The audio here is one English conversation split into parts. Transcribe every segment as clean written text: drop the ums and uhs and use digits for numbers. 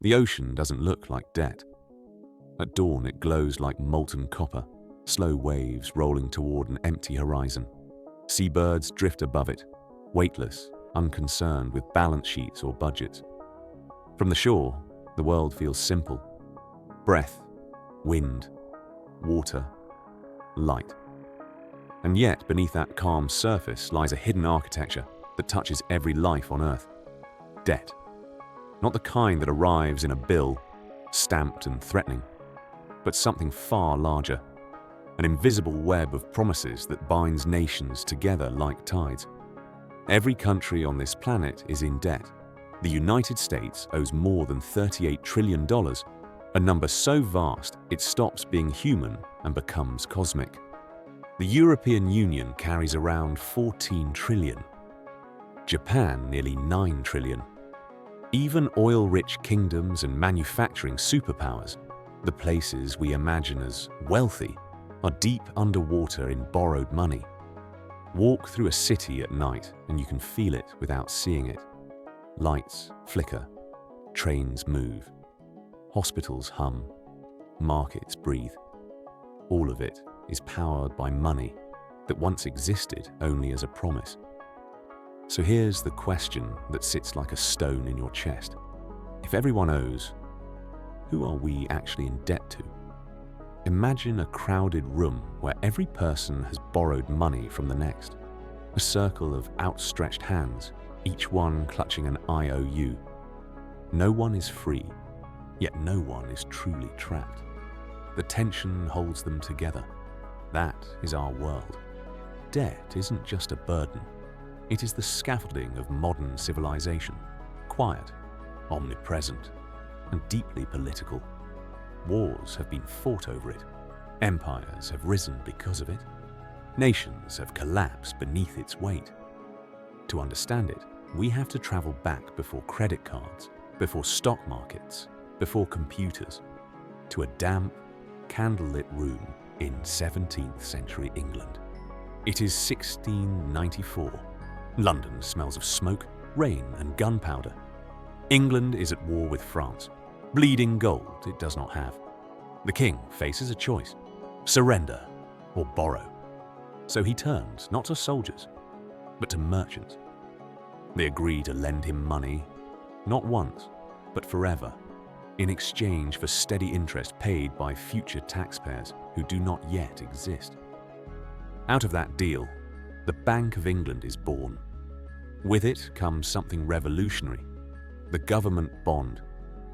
The ocean doesn't look like debt. At dawn, it glows like molten copper, slow waves rolling toward an empty horizon. Seabirds drift above it, weightless, unconcerned with balance sheets or budgets. From the shore, the world feels simple. Breath, wind, water, light. And yet, beneath that calm surface lies a hidden architecture that touches every life on Earth. Debt. Not the kind that arrives in a bill, stamped and threatening, but something far larger. An invisible web of promises that binds nations together like tides. Every country on this planet is in debt. The United States owes more than $38 trillion, a number so vast it stops being human and becomes cosmic. The European Union carries around 14 trillion. Japan nearly 9 trillion. Even oil-rich kingdoms and manufacturing superpowers, the places we imagine as wealthy, are deep underwater in borrowed money. Walk through a city at night and you can feel it without seeing it. Lights flicker, trains move, hospitals hum, markets breathe. All of it is powered by money that once existed only as a promise. So here's the question that sits like a stone in your chest. If everyone owes, who are we actually in debt to? Imagine a crowded room where every person has borrowed money from the next. A circle of outstretched hands, each one clutching an IOU. No one is free, yet no one is truly trapped. The tension holds them together. That is our world. Debt isn't just a burden. It is the scaffolding of modern civilization. Quiet, omnipresent, and deeply political. Wars have been fought over it. Empires have risen because of it. Nations have collapsed beneath its weight. To understand it, we have to travel back before credit cards, before stock markets, before computers, to a damp, candlelit room in 17th century England. It is 1694. London smells of smoke, rain, and gunpowder. England is at war with France. Bleeding gold it does not have. The king faces a choice: surrender or borrow. So he turns not to soldiers, but to merchants. They agree to lend him money, not once, but forever, in exchange for steady interest paid by future taxpayers who do not yet exist. Out of that deal, the Bank of England is born. With it comes something revolutionary: the government bond,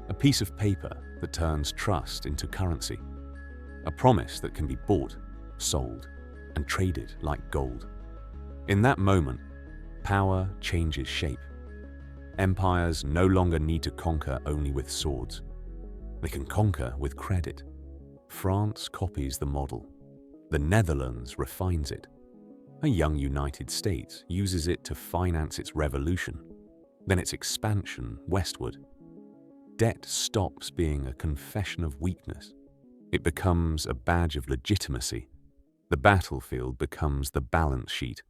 a piece of paper that turns trust into currency, a promise that can be bought, sold, and traded like gold. In that moment, power changes shape. Empires no longer need to conquer only with swords. They can conquer with credit. France copies the model. The Netherlands refines it. A young United States uses it to finance its revolution, then its expansion westward. Debt stops being a confession of weakness. It becomes a badge of legitimacy. The battlefield becomes the balance sheet.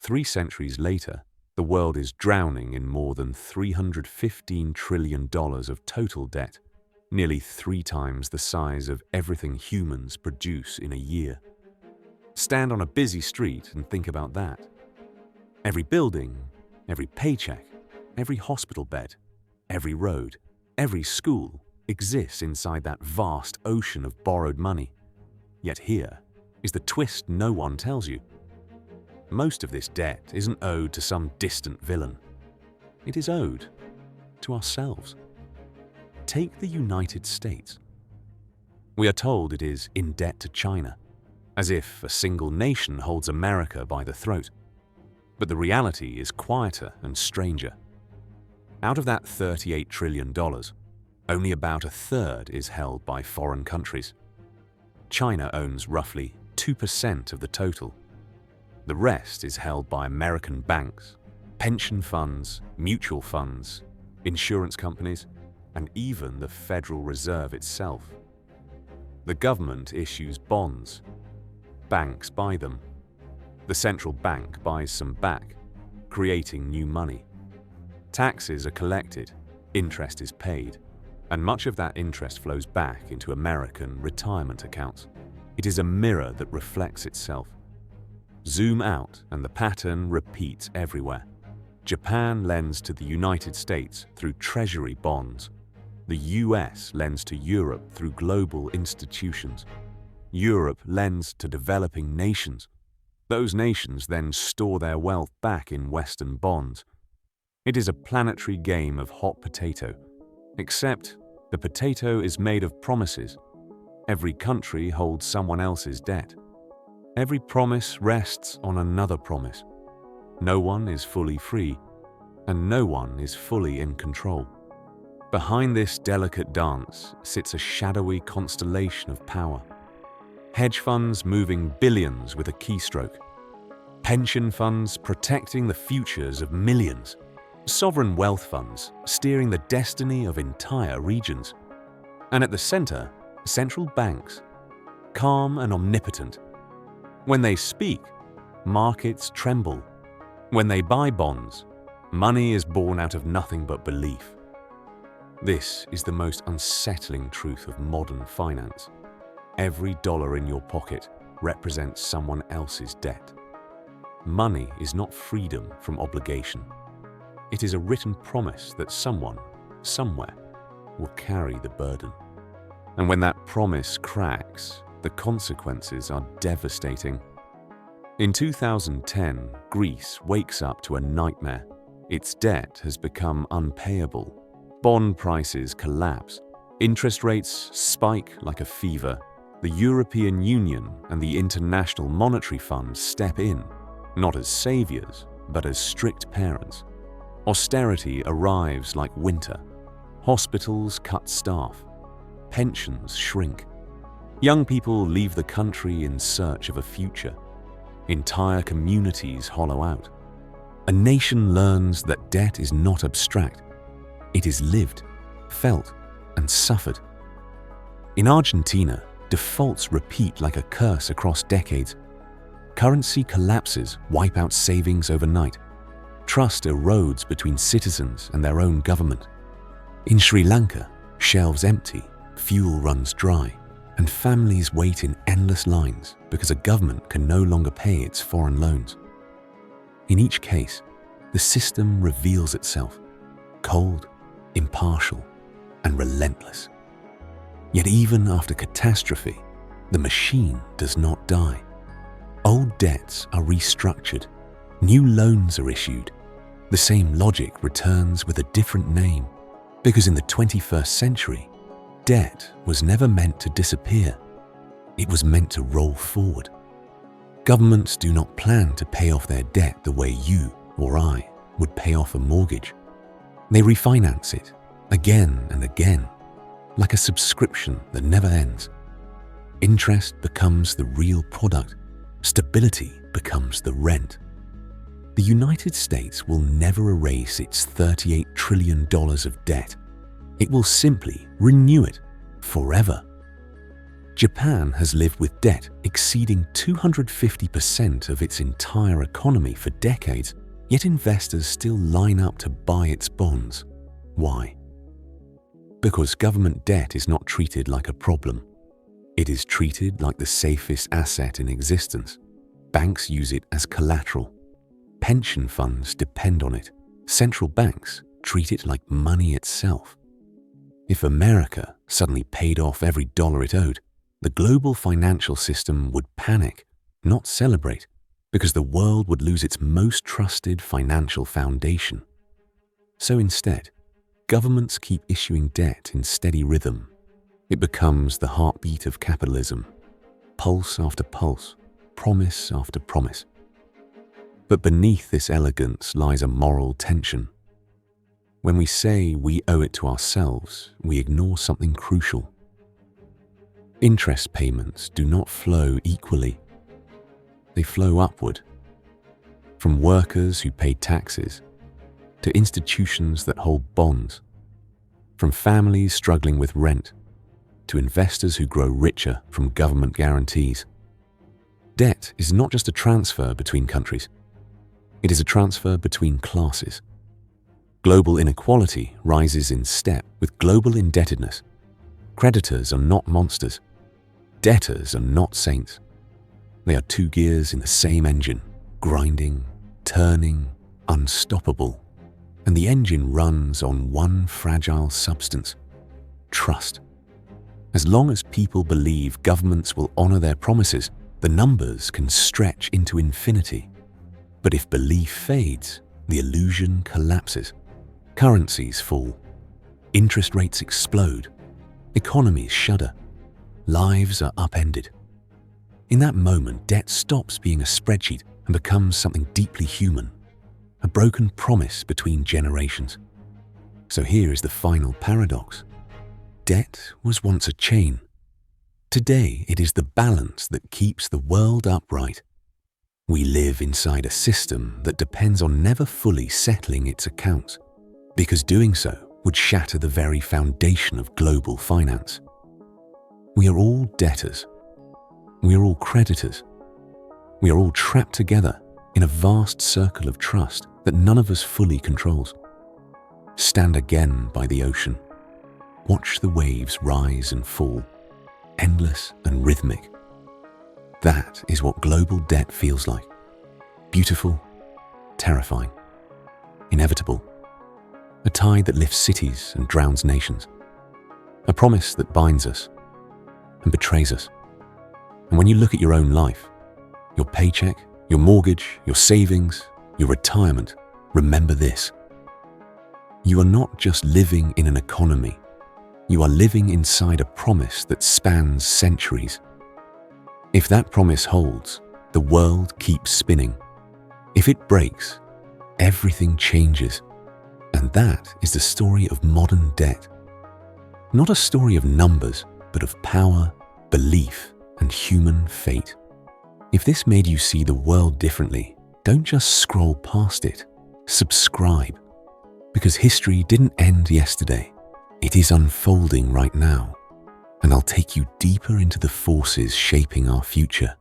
3 centuries later, the world is drowning in more than $315 trillion of total debt, nearly 3 times the size of everything humans produce in a year. Stand on a busy street and think about that. Every building, every paycheck, every hospital bed, every road, every school exists inside that vast ocean of borrowed money. Yet here is the twist no one tells you. Most of this debt isn't owed to some distant villain. It is owed to ourselves. Take the United States. We are told it is in debt to China, as if a single nation holds America by the throat. But the reality is quieter and stranger. Out of that $38 trillion, only about a third is held by foreign countries. China owns roughly 2% of the total. The rest is held by American banks, pension funds, mutual funds, insurance companies, and even the Federal Reserve itself. The government issues bonds. Banks buy them. The central bank buys some back, creating new money. Taxes are collected, interest is paid. And much of that interest flows back into American retirement accounts. It is a mirror that reflects itself. Zoom out and the pattern repeats everywhere. Japan lends to the United States through treasury bonds. The US lends to Europe through global institutions. Europe lends to developing nations. Those nations then store their wealth back in Western bonds. It is a planetary game of hot potato, except the potato is made of promises. Every country holds someone else's debt. Every promise rests on another promise. No one is fully free, and no one is fully in control. Behind this delicate dance sits a shadowy constellation of power. Hedge funds moving billions with a keystroke. Pension funds protecting the futures of millions. Sovereign wealth funds steering the destiny of entire regions. And at the center, central banks, calm and omnipotent. When they speak, markets tremble. When they buy bonds, money is born out of nothing but belief. This is the most unsettling truth of modern finance. Every dollar in your pocket represents someone else's debt. Money is not freedom from obligation. It is a written promise that someone, somewhere, will carry the burden. And when that promise cracks, the consequences are devastating. In 2010, Greece wakes up to a nightmare. Its debt has become unpayable. Bond prices collapse. Interest rates spike like a fever. The European Union and the International Monetary Fund step in, not as saviors, but as strict parents. Austerity arrives like winter. Hospitals cut staff. Pensions shrink. Young people leave the country in search of a future. Entire communities hollow out. A nation learns that debt is not abstract. It is lived, felt, and suffered. In Argentina, defaults repeat like a curse across decades. Currency collapses wipe out savings overnight. Trust erodes between citizens and their own government. In Sri Lanka, shelves empty, fuel runs dry, and families wait in endless lines because a government can no longer pay its foreign loans. In each case, the system reveals itself, cold, impartial, and relentless. Yet even after catastrophe, the machine does not die. Old debts are restructured, new loans are issued. The same logic returns with a different name, because in the 21st century, debt was never meant to disappear. It was meant to roll forward. Governments do not plan to pay off their debt the way you or I would pay off a mortgage. They refinance it again and again, like a subscription that never ends. Interest becomes the real product. Stability becomes the rent. The United States will never erase its $38 trillion of debt. It will simply renew it forever. Japan has lived with debt exceeding 250% of its entire economy for decades, yet investors still line up to buy its bonds. Why? Because government debt is not treated like a problem. It is treated like the safest asset in existence. Banks use it as collateral. Pension funds depend on it. Central banks treat it like money itself. If America suddenly paid off every dollar it owed, the global financial system would panic, not celebrate, because the world would lose its most trusted financial foundation. So instead, governments keep issuing debt in steady rhythm. It becomes the heartbeat of capitalism, pulse after pulse, promise after promise. But beneath this elegance lies a moral tension. When we say we owe it to ourselves, we ignore something crucial. Interest payments do not flow equally. They flow upward, from workers who pay taxes to institutions that hold bonds, from families struggling with rent to investors who grow richer from government guarantees. Debt is not just a transfer between countries. It is a transfer between classes. Global inequality rises in step with global indebtedness. Creditors are not monsters. Debtors are not saints. They are two gears in the same engine, grinding, turning, unstoppable. And the engine runs on one fragile substance: trust. As long as people believe governments will honor their promises, the numbers can stretch into infinity. But if belief fades, the illusion collapses. Currencies fall. Interest rates explode. Economies shudder. Lives are upended. In that moment, debt stops being a spreadsheet and becomes something deeply human, a broken promise between generations. So here is the final paradox. Debt was once a chain. Today, it is the balance that keeps the world upright. We live inside a system that depends on never fully settling its accounts, because doing so would shatter the very foundation of global finance. We are all debtors. We are all creditors. We are all trapped together in a vast circle of trust that none of us fully controls. Stand again by the ocean. Watch the waves rise and fall, endless and rhythmic. That is what global debt feels like. Beautiful, terrifying, inevitable. A tide that lifts cities and drowns nations. A promise that binds us and betrays us. And when you look at your own life, your paycheck, your mortgage, your savings, your retirement, remember this. You are not just living in an economy. You are living inside a promise that spans centuries. If that promise holds, the world keeps spinning. If it breaks, everything changes. And that is the story of modern debt. Not a story of numbers, but of power, belief, and human fate. If this made you see the world differently, don't just scroll past it. Subscribe. Because history didn't end yesterday. It is unfolding right now. And I'll take you deeper into the forces shaping our future.